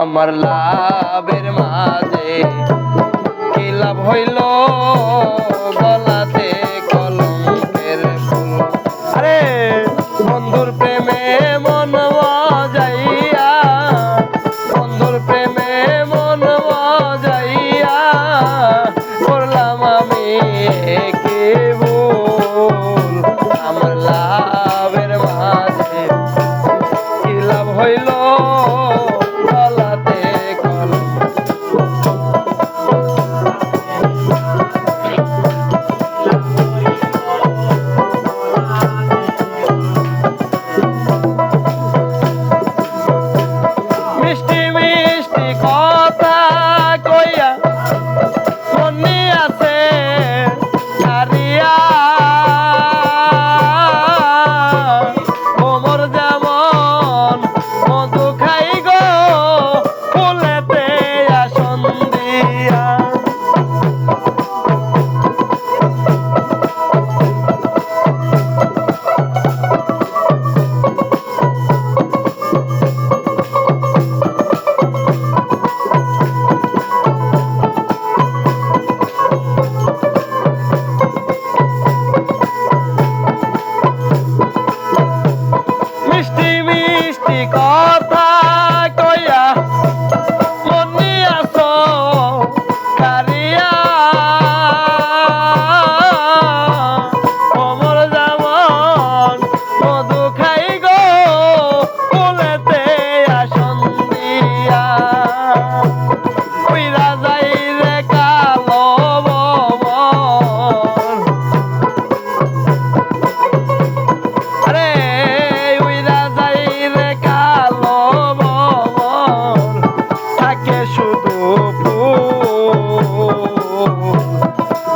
আমার লাভের মাঝে কি লাভ হইল গলাতে কলঙ্কের ফুল। আরে বন্ধুর প্রেমে মন যাইয়া, বন্ধুর প্রেমে মন যাইয়া করলাম আমি কি ভুল। আমার লাভের মাঝে কি লাভ হইল গলাতে কলঙ্ক। মিষ্টি মিষ্টি কথা কইয়া মনি আছে হারিয়া, ওমর যেমন মধু খাই গো ফুলেতে আসন দিয়া। মিষ্টি মিষ্টি কথা কইয়া মনি আছো কারিয়া, ওমর যেমন মধু খাই গো ফুলেতে আসন দিয়া। উইরা যাই রে কালো ভবন, আরে উইরা যাই রে কালো ভবন, থাকে শুধু ফুল।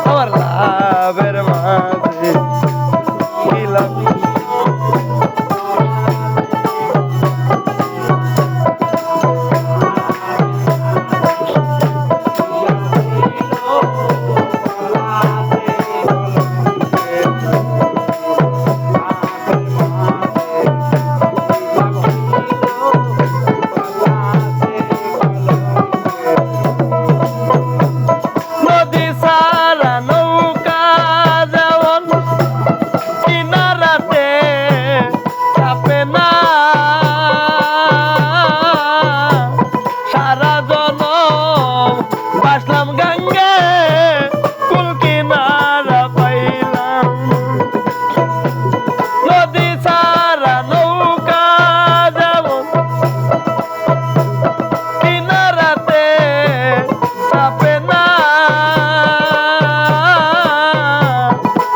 আমার লাভের মাঝে কি লাভ, নদী ছাড়া নৌকা যেমন কিনারাতে চাপে না, সারা জনম বাসলাম গঙ্গে কুল কিনারা পাইলাম। নদী ছাড়া নৌকা যেমন কিনারাতে চাপে না,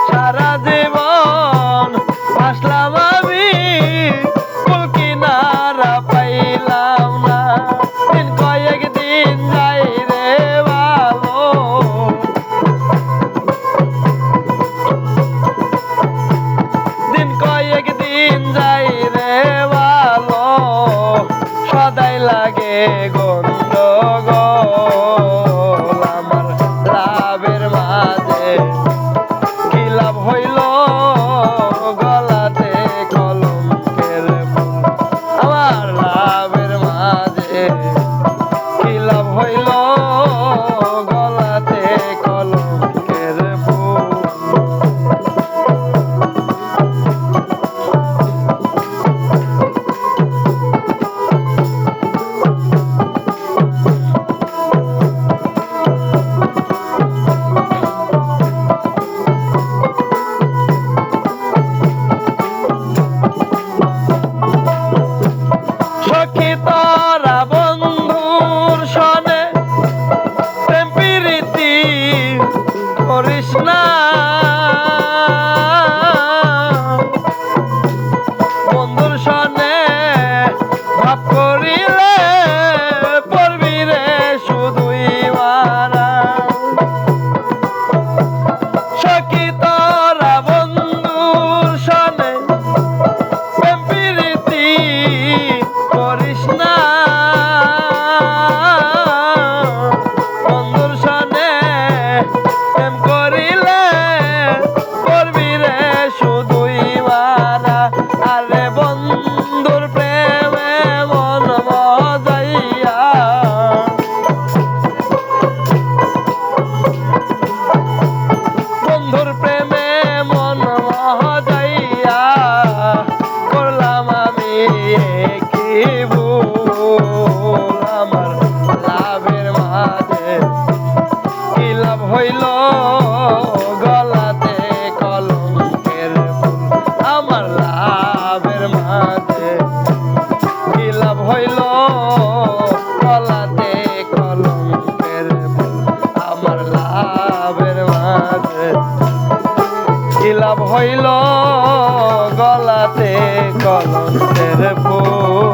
সারা জীবন ভাসলাম আমি কুল কিনারা পাইলাম না। দিন কয়েক দিন যাই রে ভালো, দিন কয়েক দিন যাই রে ভালো, সদাই লাগে গন্ডগোল। আমার লাভের মাঝে কি লাভ হইল গলাতে কলঙ্কের ফুল। আমার লাভের মাঝে কি লাভ হইল গলাতে কলঙ্কের ফুল। সখী তোরা বন্ধুর সনে লাভ হইল গলাতে কলঙ্কের ফুল